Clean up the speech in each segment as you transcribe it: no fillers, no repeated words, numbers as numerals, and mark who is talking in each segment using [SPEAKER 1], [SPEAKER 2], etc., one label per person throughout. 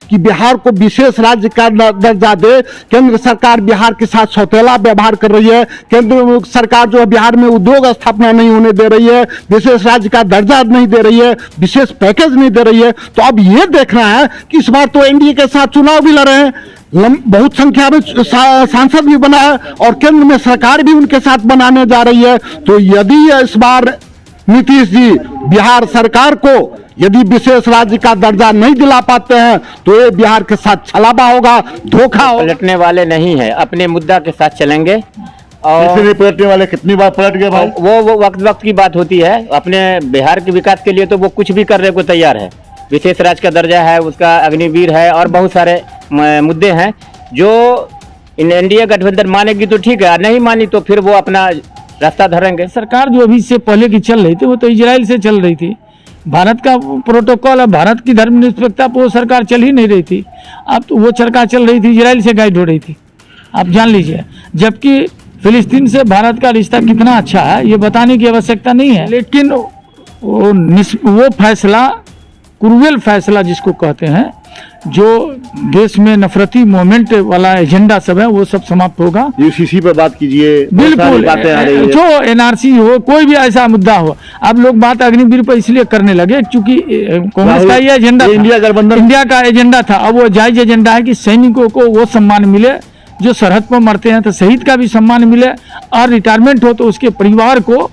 [SPEAKER 1] कि बिहार को विशेष राज्य का दर्जा दे। केंद्र सरकार बिहार के साथ सौतेला व्यवहार कर रही है। केंद्र सरकार जो है बिहार में उद्योग स्थापना नहीं होने दे रही है, विशेष राज्य का दर्जा नहीं दे रही है, विशेष पैकेज नहीं दे रही है। तो अब ये देखना है कि इस बार तो एनडीए के साथ चुनाव भी लड़ रहे हैं, बहुत संख्या में सांसद भी बना है और केंद्र में सरकार भी उनके साथ बनाने जा रही है। तो यदि इस बार नीतीश जी बिहार सरकार को यदि विशेष राज्य का दर्जा नहीं दिला पाते हैं तो ये बिहार के साथ छलावा होगा, धोखा होगा।
[SPEAKER 2] पलटने वाले नहीं है, अपने मुद्दा के साथ चलेंगे।
[SPEAKER 1] और नहीं पलटने वाले कितनी बार पलट गए भाई?
[SPEAKER 2] वो वक्त की बात होती है। अपने बिहार के विकास के लिए तो वो कुछ भी करने को तैयार है। विशेष राज्य का दर्जा है, उसका अग्निवीर है और बहुत सारे मुद्दे हैं जो एनडीए गठबंधन मानेगी तो ठीक है, नहीं मानी तो फिर वो अपना रास्ता धरेंगे।
[SPEAKER 3] सरकार जो अभी इससे पहले की चल रही थी वो तो इजराइल से चल रही थी। भारत का प्रोटोकॉल है, भारत की धर्मनिरपेक्षता पर वो सरकार चल ही नहीं रही थी। अब तो वो सरकार चल रही थी, इजराइल से गाइड हो रही थी, आप जान लीजिए। जबकि फिलिस्तीन से भारत का रिश्ता कितना अच्छा है ये बताने की आवश्यकता नहीं है। लेकिन वो फैसला, क्रूएल फैसला जिसको कहते हैं, जो देश में नफरती मूवमेंट वाला एजेंडा सब है वो सब समाप्त होगा।
[SPEAKER 1] यूसीसी पर बात कीजिए,
[SPEAKER 3] बिल्कुल, जो एनआरसी हो, कोई भी ऐसा मुद्दा हो। अब लोग बात अग्निवीर पर इसलिए करने लगे क्योंकि कांग्रेस का ये एजेंडा, इंडिया का एजेंडा था। अब वो जायज एजेंडा है कि सैनिकों को वो सम्मान मिले जो सरहद पर मरते हैं, तो शहीद का भी सम्मान मिले, और रिटायरमेंट हो तो उसके परिवार को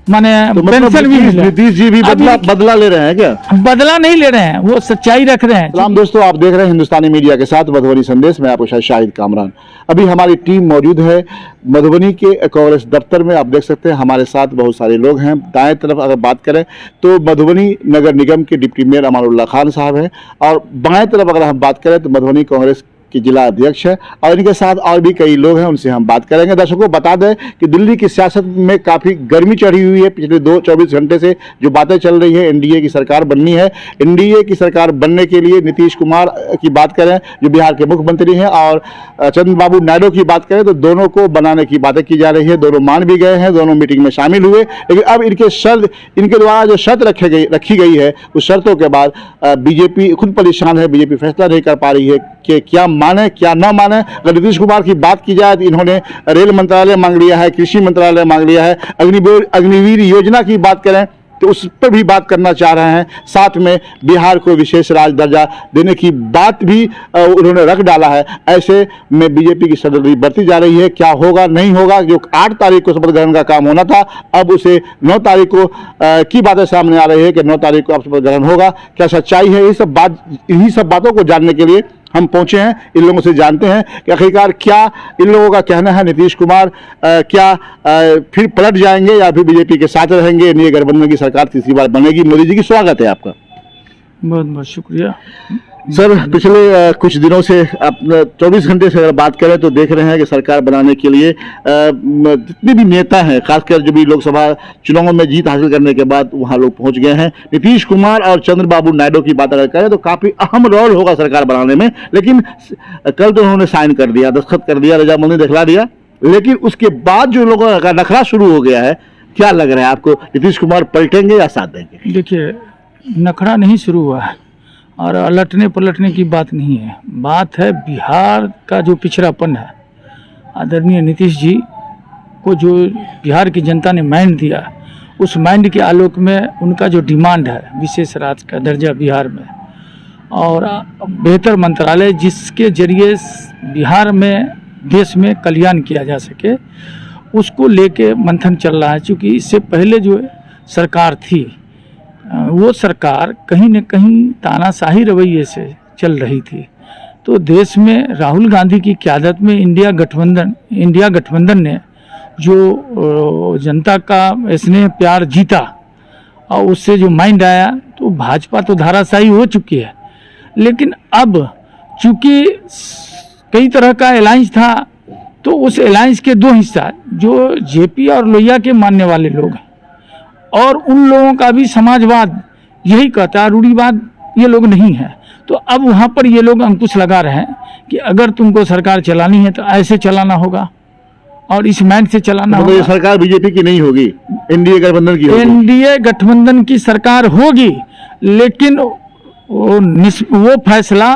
[SPEAKER 3] माने पेंशन भी मिले।
[SPEAKER 1] नीतीश जी भी बदला ले रहे हैं क्या?
[SPEAKER 3] बदला नहीं ले रहे हैं, वो सच्चाई रख रहे हैं।
[SPEAKER 1] सलाम दोस्तों, आप देख रहे हैं हिंदुस्तानी मीडिया के साथ मधुबनी संदेश में, आपको शाहिद कामरान। अभी हमारी टीम मौजूद है मधुबनी के कांग्रेस दफ्तर में। आप देख सकते हैं हमारे साथ बहुत सारे लोग हैं। दाएं तरफ अगर बात करें तो मधुबनी नगर निगम के डिप्टी मेयर अमानुल्लाह खान साहब हैं, और बाएं तरफ अगर हम बात करें तो मधुबनी कांग्रेस की जिला अध्यक्ष है, और इनके साथ और भी कई लोग हैं, उनसे हम बात करेंगे। दर्शकों बता दें कि दिल्ली की सियासत में काफ़ी गर्मी चढ़ी हुई है। पिछले 24 घंटे से जो बातें चल रही है, एनडीए की सरकार बननी है। एनडीए की सरकार बनने के लिए नीतीश कुमार की बात करें जो बिहार के मुख्यमंत्री हैं, और चंद्रबाबू नायडू की बात करें तो दोनों को बनाने की बातें की जा रही है। दोनों मान भी गए हैं, दोनों मीटिंग में शामिल हुए। लेकिन अब इनके द्वारा जो शर्त रखी गई है, उस शर्तों के बाद बीजेपी खुद परेशान है। बीजेपी फैसला नहीं कर पा रही है कि क्या माने क्या न माने। अगर नीतीश कुमार की बात की जाए तो इन्होंने रेल मंत्रालय मांग लिया है, कृषि मंत्रालय मांग लिया है, अग्निवीर योजना की बात करें तो उस पर भी बात करना चाह रहे हैं। साथ में बिहार को विशेष राज्य दर्जा देने की बात भी उन्होंने रख डाला है। ऐसे में बीजेपी की सरदर्दी बढ़ती जा रही है। क्या होगा नहीं होगा, जो 8 तारीख को शपथ ग्रहण का काम होना था, अब उसे 9 तारीख को की बातें सामने आ रही है कि 9 तारीख को अब शपथ ग्रहण होगा। क्या सच्चाई है, इन्हीं सब बातों को जानने के लिए हम पहुंचे हैं। इन लोगों से जानते हैं कि आखिरकार क्या इन लोगों का कहना है। नीतीश कुमार क्या फिर पलट जाएंगे या फिर बीजेपी के साथ रहेंगे? एनडीए गठबंधन की सरकार तीसरी बार बनेगी। मोदी जी की स्वागत है आपका।
[SPEAKER 3] बहुत बहुत शुक्रिया
[SPEAKER 1] सर। पिछले कुछ दिनों से आप 24 घंटे से अगर बात करें तो देख रहे हैं कि सरकार बनाने के लिए जितने भी नेता हैं, खासकर जो भी लोकसभा चुनावों में जीत हासिल करने के बाद वहां लोग पहुंच गए हैं। नीतीश कुमार और चंद्रबाबू नायडू की बात अगर करें तो काफी अहम रोल होगा सरकार बनाने में। लेकिन कल तो उन्होंने साइन कर दिया, दस्तखत कर दिया, रजामंदी दिखला दिया। लेकिन उसके बाद जो लोगों का नखरा शुरू हो गया है, क्या लग रहा है आपको, नीतीश कुमार पलटेंगे या साथ देंगे?
[SPEAKER 3] देखिए, नखरा नहीं शुरू हुआ है और अलटने पलटने की बात नहीं है। बात है बिहार का जो पिछड़ापन है। आदरणीय नीतीश जी को जो बिहार की जनता ने माइंड दिया, उस माइंड के आलोक में उनका जो डिमांड है विशेष राज्य का दर्जा बिहार में, और बेहतर मंत्रालय जिसके जरिए बिहार में देश में कल्याण किया जा सके, उसको लेके मंथन चल रहा है। क्योंकि इससे पहले जो सरकार थी वो सरकार कहीं न कहीं तानाशाही रवैये से चल रही थी। तो देश में राहुल गांधी की क़यादत में इंडिया गठबंधन ने जो जनता का स्नेह प्यार जीता और उससे जो माइंड आया, तो भाजपा तो धाराशाही हो चुकी है। लेकिन अब चूंकि कई तरह का अलायंस था, तो उस अलायंस के 2 हिस्सा, जो जेपी और लोहिया के मानने वाले लोग हैं, और उन लोगों का भी समाजवाद यही कहता है, रूढ़िवाद ये लोग नहीं है। तो अब वहाँ पर ये लोग अंकुश लगा रहे हैं कि अगर तुमको सरकार चलानी है तो ऐसे चलाना होगा और इस माइंड से चलाना होगा।
[SPEAKER 1] ये सरकार बीजेपी की नहीं होगी, एनडीए गठबंधन की होगी।
[SPEAKER 3] एनडीए गठबंधन की सरकार होगी, लेकिन वो फैसला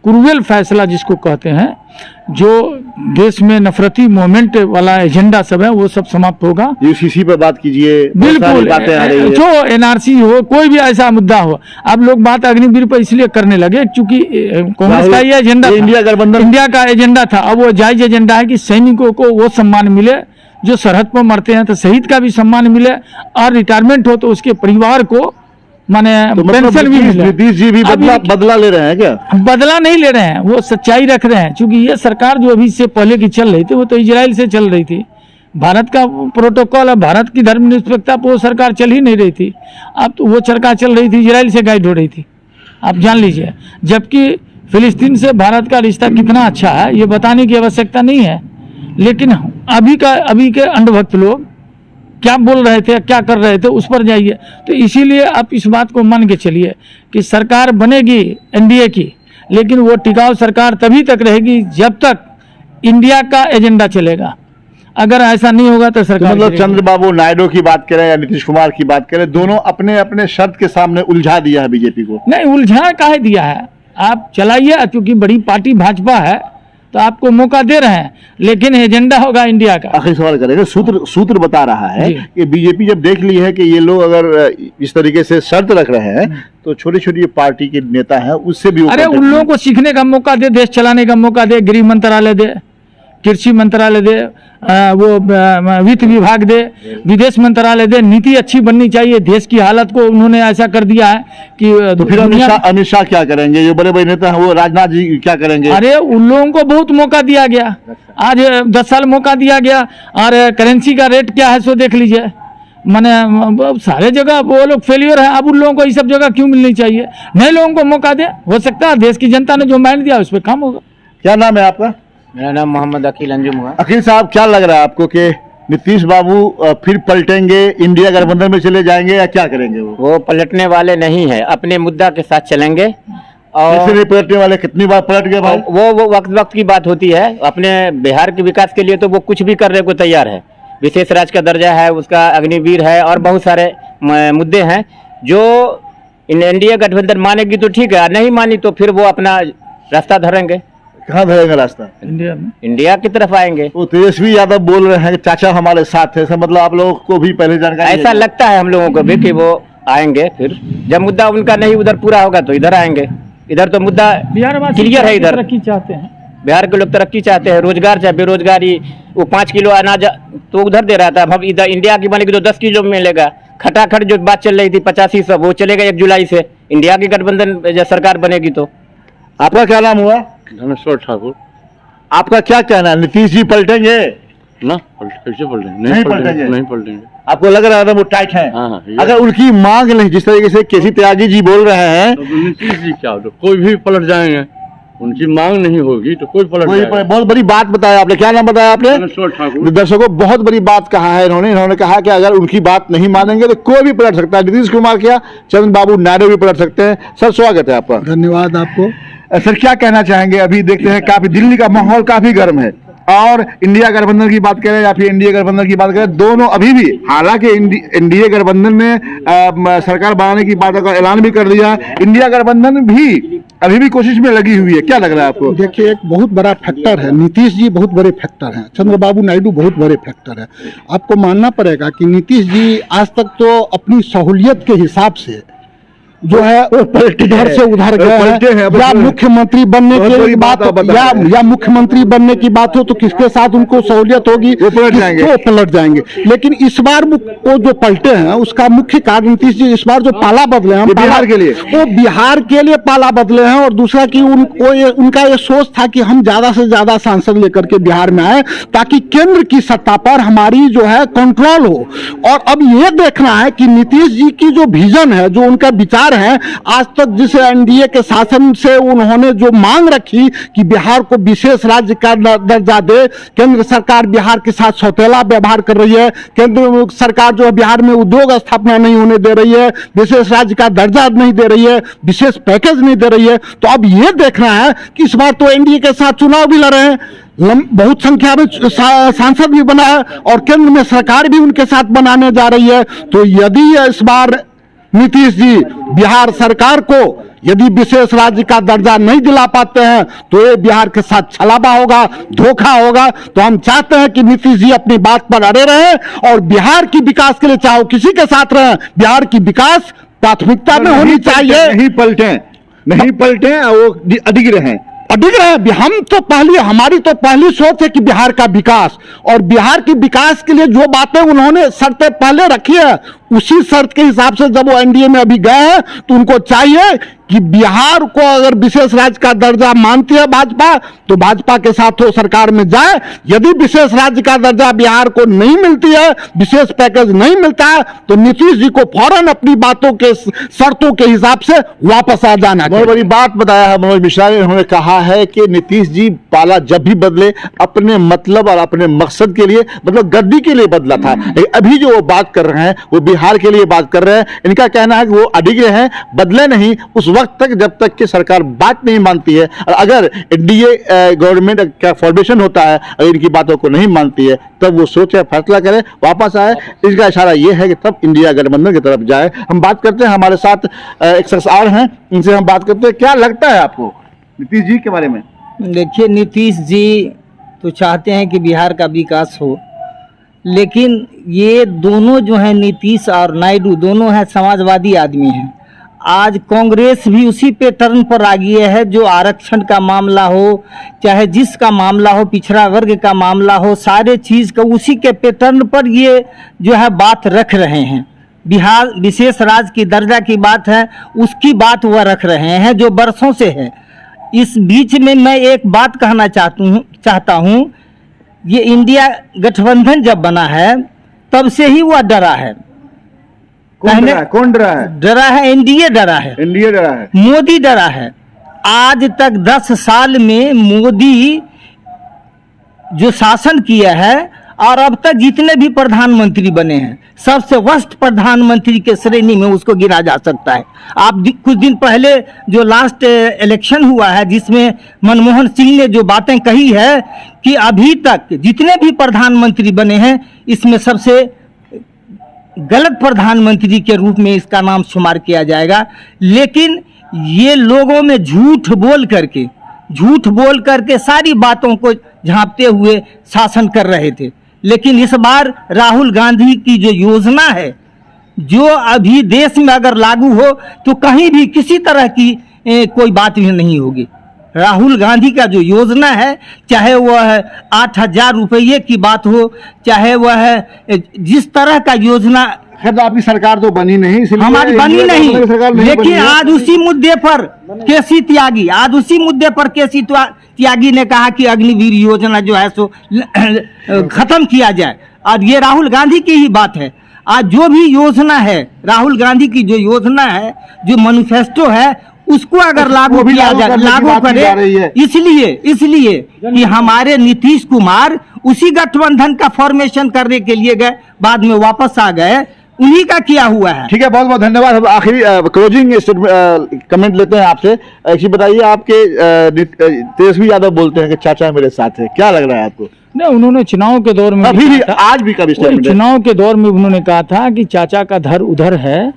[SPEAKER 3] क्रूएल फैसला जिसको कहते हैं, जो देश में नफरती मोमेंट वाला एजेंडा सब है वो सब समाप्त होगा।
[SPEAKER 1] यूसीसी पर बात कीजिए, बहुत सारी
[SPEAKER 3] बिल्कुल,
[SPEAKER 1] बातें आ रही है।
[SPEAKER 3] जो एनआरसी हो, कोई भी ऐसा मुद्दा हो, अब लोग बात अग्निवीर पर इसलिए करने लगे क्योंकि कांग्रेस का ये एजेंडा था,
[SPEAKER 1] इंडिया गठबंधन
[SPEAKER 3] इंडिया का एजेंडा था। अब वो जायज एजेंडा है कि सैनिकों को वो सम्मान मिले जो सरहद पर मरते हैं, तो शहीद का भी सम्मान मिले, और रिटायरमेंट हो तो उसके परिवार को माने
[SPEAKER 1] तो मतलब
[SPEAKER 3] पेंशन भी मिले।
[SPEAKER 1] नीतीश जी भी बदला ले रहे हैं क्या?
[SPEAKER 3] बदला नहीं ले रहे हैं, वो सच्चाई रख रहे हैं, क्योंकि ये सरकार जो अभी से पहले की चल रही थी वो तो इजराइल से चल रही थी। भारत का प्रोटोकॉल है, भारत की धर्मनिरपेक्षता पर वो सरकार चल ही नहीं रही थी। अब तो वो सरकार चल रही थी, इजराइल से गाइड हो रही थी, आप जान लीजिए। जबकि फिलिस्तीन से भारत का रिश्ता कितना अच्छा है ये बताने की आवश्यकता नहीं है, लेकिन अभी के अंधभक्त लोग क्या बोल रहे थे, क्या कर रहे थे, उस पर जाइए। तो इसीलिए आप इस बात को मान के चलिए कि सरकार बनेगी एनडीए की, लेकिन वो टिकाऊ सरकार तभी तक रहेगी जब तक इंडिया का एजेंडा चलेगा। अगर ऐसा नहीं होगा तो सरकार
[SPEAKER 1] मतलब चंद्रबाबू नायडू की बात करें या नीतीश कुमार की बात करें, दोनों अपने अपने शर्त के सामने उलझा दिया है बीजेपी को।
[SPEAKER 3] नहीं, उलझा काहे दिया है, आप चलाइए, क्योंकि बड़ी पार्टी भाजपा है तो आपको मौका दे रहे हैं, लेकिन एजेंडा होगा इंडिया का।
[SPEAKER 1] आखिरी सवाल करेंगे, सूत्र बता रहा है कि बीजेपी जब देख ली है कि ये लोग अगर इस तरीके से शर्त रख रहे हैं तो छोटी छोटी पार्टी के नेता हैं उससे भी
[SPEAKER 3] अरे उन लोगों को सीखने का मौका दे, देश चलाने का मौका दे, गृह मंत्रालय दे, कृषि मंत्रालय दे, वो वित्त विभाग दे, विदेश मंत्रालय दे। नीति अच्छी बननी चाहिए। देश की हालत को उन्होंने ऐसा कर दिया है कि
[SPEAKER 1] तो फिर अमित शाह क्या करेंगे, जो बड़े बड़े नेता हैं, वो राजनाथ जी क्या करेंगे?
[SPEAKER 3] अरे उन लोगों को बहुत मौका दिया गया, आज 10 साल मौका दिया गया, और करेंसी का रेट क्या है सो देख लीजिए। मैंने सारे जगह वो लोग फेलियर है, अब उन लोगों को ये सब जगह क्यों मिलनी चाहिए? नए लोगों को मौका दे, हो सकता है देश की जनता ने जो माइंड दिया उस पर काम होगा।
[SPEAKER 1] क्या नाम है आपका?
[SPEAKER 2] मेरा नाम मोहम्मद अकील अंजुम हुआ।
[SPEAKER 1] अकील साहब, क्या लग रहा है आपको कि नीतीश बाबू फिर पलटेंगे, इंडिया गठबंधन में चले जाएंगे या क्या करेंगे?
[SPEAKER 2] वो पलटने वाले नहीं है, अपने मुद्दा के साथ चलेंगे। और
[SPEAKER 1] नहीं पलटने वाले, कितनी बार पलट गए भाई?
[SPEAKER 2] वो वक्त की बात होती है। अपने बिहार के विकास के लिए तो वो कुछ भी करने को तैयार है। विशेष राज्य का दर्जा है, उसका अग्निवीर है, और बहुत सारे मुद्दे हैं जो इंडिया गठबंधन मानेगी तो ठीक है, नहीं मानी तो फिर वो अपना रास्ता धरेंगे।
[SPEAKER 1] कहाँ धरेंगे रास्ता?
[SPEAKER 3] इंडिया में,
[SPEAKER 2] इंडिया की तरफ आएंगे।
[SPEAKER 1] वो तेजस्वी यादव बोल रहे हैं कि चाचा हमारे साथ है, मतलब आप लोगों को भी पहले जानकारी
[SPEAKER 2] ऐसा लगता है हम लोगों को भी कि वो आएंगे। फिर जब मुद्दा उनका नहीं उधर पूरा होगा तो इधर आएंगे। इधर तो मुद्दा
[SPEAKER 3] बिहार
[SPEAKER 2] क्लियर है, इधर
[SPEAKER 3] तरक्की चाहते हैं,
[SPEAKER 2] बिहार के लोग तरक्की चाहते हैं, रोजगार चाहे बेरोजगारी। वो 5 किलो अनाज तो उधर दे रहा था, अब इधर इंडिया की बनेगी तो 10 किलो मिलेगा। खटाखट जो बात चल रही थी 85 वो चलेगा 1 जुलाई से, इंडिया की गठबंधन सरकार बनेगी तो।
[SPEAKER 1] आपका क्या नाम हुआ?
[SPEAKER 4] धनेश्वर ठाकुर।
[SPEAKER 1] आपका क्या कहना है, नीतीश जी पलटेंगे?
[SPEAKER 4] ना कैसे पलटेंगे?
[SPEAKER 1] नहीं पलटेंगे।
[SPEAKER 4] नहीं पलटेंगे।
[SPEAKER 1] आपको लग रहा था वो टाइट है?
[SPEAKER 4] हाँ,
[SPEAKER 1] अगर उनकी मांग नहीं, जिस तरीके से केसी त्यागी जी बोल रहे हैं,
[SPEAKER 4] तो नीतीश जी क्या, तो कोई भी पलट जाएंगे। उनकी मांग नहीं होगी तो कोई पलट जाएगा।
[SPEAKER 1] बहुत बड़ी बात बताया आपने। क्या नाम बताया आपने?
[SPEAKER 4] धनेश्वर ठाकुर।
[SPEAKER 1] दर्शकों, बहुत बड़ी बात कहा है इन्होंने कहा कि अगर उनकी बात नहीं मानेंगे तो कोई भी पलट सकता है। नीतीश कुमार क्या, चंद्रबाबू नायडू भी पलट सकते हैं। सर, स्वागत है आपका।
[SPEAKER 5] धन्यवाद आपको।
[SPEAKER 1] सर, क्या कहना चाहेंगे? अभी देखते हैं काफी दिल्ली का माहौल काफी गर्म है, और इंडिया गठबंधन की बात करें या फिर एनडीए गठबंधन की बात करें, दोनों अभी भी, हालांकि एनडीए गठबंधन ने सरकार बनाने की बात का ऐलान भी कर दिया, इंडिया गठबंधन भी अभी भी कोशिश में लगी हुई है। क्या लग रहा है आपको?
[SPEAKER 5] देखिए, एक बहुत बड़ा फैक्टर है, नीतीश जी बहुत बड़े फैक्टर हैं, चंद्रबाबू नायडू बहुत बड़े फैक्टर है। आपको मानना पड़ेगा कि नीतीश जी आज तक तो अपनी सहूलियत के हिसाब से जो है इधर से उधर गए हैं, या मुख्यमंत्री बनने की बात, या मुख्यमंत्री बनने की बात हो तो किसके साथ उनको सहूलियत होगी,
[SPEAKER 1] वो पलट जाएंगे।
[SPEAKER 5] लेकिन इस बार वो जो पलटे हैं उसका मुख्य कारण नीतीश जी इस बार जो पाला बदले हैं,
[SPEAKER 1] बिहार के लिए,
[SPEAKER 5] वो बिहार के लिए पाला बदले हैं। और दूसरा कि उनका ये सोच था कि हम ज्यादा से ज्यादा सांसद लेकर के बिहार में आए ताकि केंद्र की सत्ता पर हमारी जो है कंट्रोल हो। और अब ये देखना है कि नीतीश जी की जो विजन है, जो उनका विचार है, आज तक जिसे एनडीए के शासन से उन्होंने जो मांग रखी कि बिहार को विशेष राज्य का दर्जा दे, केंद्र सरकार बिहार के साथ सौतेला व्यवहार कर रही है, केंद्र सरकार जो है बिहार में उद्योग स्थापना नहीं होने दे रही है, विशेष राज्य का दर्जा नहीं दे रही है, विशेष पैकेज नहीं दे रही है। तो अब यह देखना है कि इस बार तो एनडीए के साथ चुनाव भी लड़ रहे हैं, बहुत संख्या में सांसद भी बना है, और केंद्र में सरकार भी उनके साथ बनाने जा रही है। तो यदि इस बार नीतीश जी बिहार सरकार को यदि विशेष राज्य का दर्जा नहीं दिला पाते हैं तो ये बिहार के साथ छलावा होगा, धोखा होगा। तो हम चाहते हैं कि नीतीश जी अपनी बात पर अड़े रहें और बिहार की विकास के लिए चाहे वो किसी के साथ रहें, बिहार की विकास प्राथमिकता में होनी चाहिए।
[SPEAKER 1] नहीं पलटे वो अडिग रहे।
[SPEAKER 5] हम तो हमारी तो पहली सोच है कि बिहार का विकास, और बिहार की विकास के लिए जो बातें उन्होंने शर्तें पहले रखी है उसी शर्त के हिसाब से जब वो एनडीए में अभी गए हैं तो उनको चाहिए कि बिहार को अगर विशेष राज्य का दर्जा मानती है भाजपा तो भाजपा के साथ वो सरकार में जाए। यदि विशेष राज्य का दर्जा बिहार को नहीं मिलती है, विशेष पैकेज नहीं मिलता है, तो नीतीश जी को फौरन अपनी बातों के शर्तों के हिसाब से वापस आ जाना।
[SPEAKER 1] बहुत बड़ी बात बताया है मनोज मिश्रा ने। उन्होंने कहा है कि नीतीश जी पाला जब भी बदले अपने मतलब और अपने मकसद के लिए, मतलब गद्दी के लिए बदला था। अभी जो वो बात कर रहे हैं वो बिहार के लिए बात कर रहे हैं। इनका कहना है कि वो अडिग हैं, बदले नहीं उस वक्त तक जब तक कि सरकार बात नहीं मानती है। और अगर एनडीए गवर्नमेंट का फॉर्मेशन होता है और इनकी बातों को नहीं मानती है तब वो सोचे, फैसला करे, वापस आए। इसका इशारा ये है कि तब इंडिया गठबंधन की तरफ जाए। हम बात करते हैं, हमारे साथ एक शख्स और हैं, इनसे हम बात करते हैं। क्या लगता है आपको नीतीश जी के बारे में?
[SPEAKER 6] देखिए, नीतीश जी तो चाहते हैं कि बिहार का विकास हो, लेकिन ये दोनों जो हैं, नीतीश और नायडू, दोनों हैं समाजवादी आदमी हैं। आज कांग्रेस भी उसी पैटर्न पर आ गई है। जो आरक्षण का मामला हो, चाहे जिसका मामला हो, पिछड़ा वर्ग का मामला हो, सारे चीज़ का उसी के पैटर्न पर ये जो है बात रख रहे हैं। बिहार विशेष राज्य की दर्जा की बात है, उसकी बात वह रख रहे हैं जो बरसों से है। इस बीच में मैं एक बात कहना चाहता हूँ, ये इंडिया गठबंधन जब बना है तब से ही वह डरा है।
[SPEAKER 1] कौन डरा है?
[SPEAKER 6] डरा है एनडीए, डरा है,
[SPEAKER 1] एनडीए डरा है,
[SPEAKER 6] मोदी डरा है। आज तक 10 साल में मोदी जो शासन किया है और अब तक जितने भी प्रधानमंत्री बने हैं, सबसे वर्स्ट प्रधानमंत्री के श्रेणी में उसको गिना जा सकता है। आप कुछ दिन पहले जो लास्ट इलेक्शन हुआ है जिसमें मनमोहन सिंह ने जो बातें कही है कि अभी तक जितने भी प्रधानमंत्री बने हैं इसमें सबसे गलत प्रधानमंत्री के रूप में इसका नाम शुमार किया जाएगा। लेकिन ये लोगों में झूठ बोल करके सारी बातों को झांपते हुए शासन कर रहे थे। लेकिन इस बार राहुल गांधी की जो योजना है, जो अभी देश में अगर लागू हो तो कहीं भी किसी तरह की कोई बात भी नहीं होगी। राहुल गांधी का जो योजना है, चाहे वह 8,000 रुपये की बात हो, चाहे वह जिस तरह का योजना,
[SPEAKER 1] खैर आपकी सरकार तो बनी नहीं, इसलिए
[SPEAKER 6] हमारी बनी नहीं, लेकिन आज उसी मुद्दे पर केसी त्यागी ने कहा कि अग्निवीर योजना जो है सो खत्म किया जाए। और ये राहुल गांधी की ही बात है। आज जो भी योजना है, राहुल गांधी की जो योजना है, जो मैनिफेस्टो है, उसको अगर लागू किया जाए, लागू करे, इसलिए कि हमारे नीतीश कुमार उसी गठबंधन का फॉर्मेशन करने के लिए गए, बाद में वापस आ गए, उन्हीं का किया हुआ है।
[SPEAKER 1] ठीक है, बहुत बहुत धन्यवाद। हम आखिरी क्लोजिंग कमेंट लेते हैं आपसे। एक चीज बताइए, आपके तेजस्वी यादव बोलते हैं कि चाचा मेरे साथ है, क्या लग रहा है आपको?
[SPEAKER 3] नहीं, उन्होंने चुनाव के दौर में
[SPEAKER 1] अभी भी, आज भी कभी
[SPEAKER 3] चुनाव के दौर में उन्होंने कहा था कि चाचा का धर उधर है,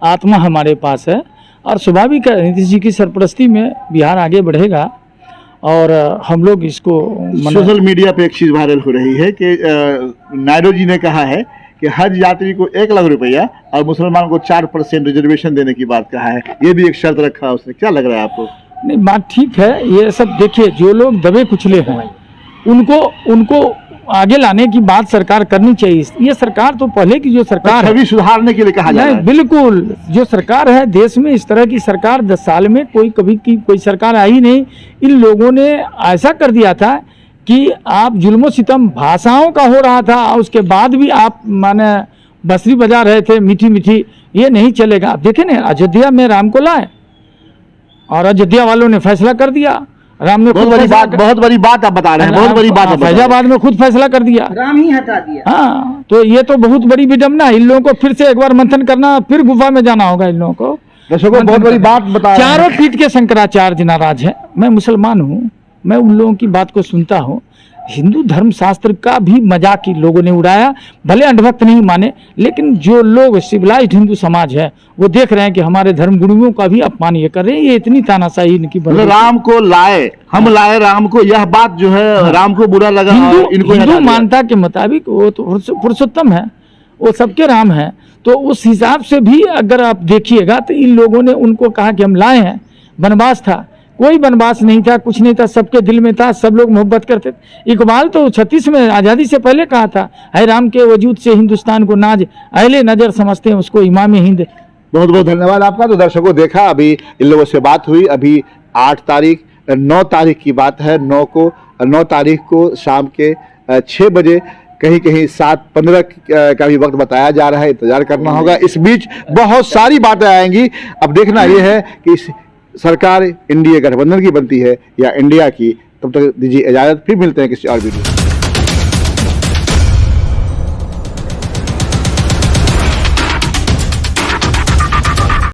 [SPEAKER 3] आत्मा हमारे पास है। और स्वाभाविक है, नीतीश जी की सरपरस्ती में बिहार आगे बढ़ेगा और हम लोग इसको
[SPEAKER 1] सोशल मीडिया पे एक चीज वायरल हो रही है कि नायडू जी ने कहा है कि हज यात्री को 1 लाख रुपया और मुसलमान को 4% रिजर्वेशन देने की बात कहा है। ये भी एक शर्त रखा है उसने, क्या लग रहा है आपको?
[SPEAKER 3] नहीं, बात ठीक है। ये सब देखिए, जो लोग दबे कुचले हैं उनको आगे लाने की बात सरकार करनी चाहिए। ये सरकार तो पहले की जो सरकार
[SPEAKER 1] है, सुधारने के लिए कहा जा रहा है।
[SPEAKER 3] बिल्कुल, जो सरकार है देश में, इस तरह की सरकार 10 साल में कोई सरकार आई नहीं। इन लोगों ने ऐसा कर दिया था कि आप जुल्म सितम भाषाओं का हो रहा था, उसके बाद भी आप माने बंसरी बजा रहे थे मीठी मीठी। ये नहीं चलेगा। आप देखें ना, अयोध्या में राम को लाए और अयोध्या वालों ने फैसला कर दिया। राम ने बहुत
[SPEAKER 1] बड़ी बात आप बता रहे हैं, बहुत बड़ी बात।
[SPEAKER 3] फैजाबाद में खुद फैसला कर दिया,
[SPEAKER 6] राम ही हटा दिया।
[SPEAKER 3] हाँ, तो ये तो बहुत बड़ी विडम्बना। इन लोगों को फिर से एक बार मंथन करना, फिर गुफा में जाना होगा इन लोगों को।
[SPEAKER 1] दर्शकों, बहुत बड़ी बात बता रहे हैं।
[SPEAKER 3] चारों पीठ के शंकराचार्य नाराज है। मैं मुसलमान हूँ, मैं उन लोगों की बात को सुनता हूँ, हिंदू धर्म शास्त्र का भी मजाक ही लोगों ने उड़ाया। भले अंधभक्त नहीं माने, लेकिन जो लोग सिविलाइज्ड हिंदू समाज है वो देख रहे हैं कि हमारे धर्म गुरुओं का भी अपमान ये कर रहे हैं। ये इतनी तानाशाही इनकी बन रही है।
[SPEAKER 1] राम को लाए, हम लाए राम को, यह बात जो है राम को बुरा लगा और इनको
[SPEAKER 3] हिंदू
[SPEAKER 1] हटा दिया।
[SPEAKER 3] मान्यता के मुताबिक वो तो पुरुषोत्तम है, वो सबके राम है। तो उस हिसाब से भी अगर आप देखिएगा तो इन लोगों ने उनको कहा कि हम लाए हैं, वनवास था, कोई वनवास नहीं था, कुछ नहीं था, सबके दिल में था, सब लोग मोहब्बत करते थे। इकबाल तो 36 में आज़ादी से पहले कहा था, है राम के वजूद से हिंदुस्तान को नाज, अहले नज़र समझते हैं उसको इमाम हिंद।
[SPEAKER 1] बहुत बहुत धन्यवाद आपका। तो दर्शकों देखा, अभी इन लोगों से बात हुई। अभी 9 तारीख की बात है। 9 तारीख को शाम के 6 बजे, कहीं कहीं 7:15 का भी वक्त बताया जा रहा है। इंतजार करना होगा। इस बीच बहुत सारी बातें आएंगी। अब देखना यह है कि सरकार एनडीए गठबंधन की बनती है या इंडिया की। तब तक दीजिए इजाजत, फिर मिलते हैं किसी और वीडियो।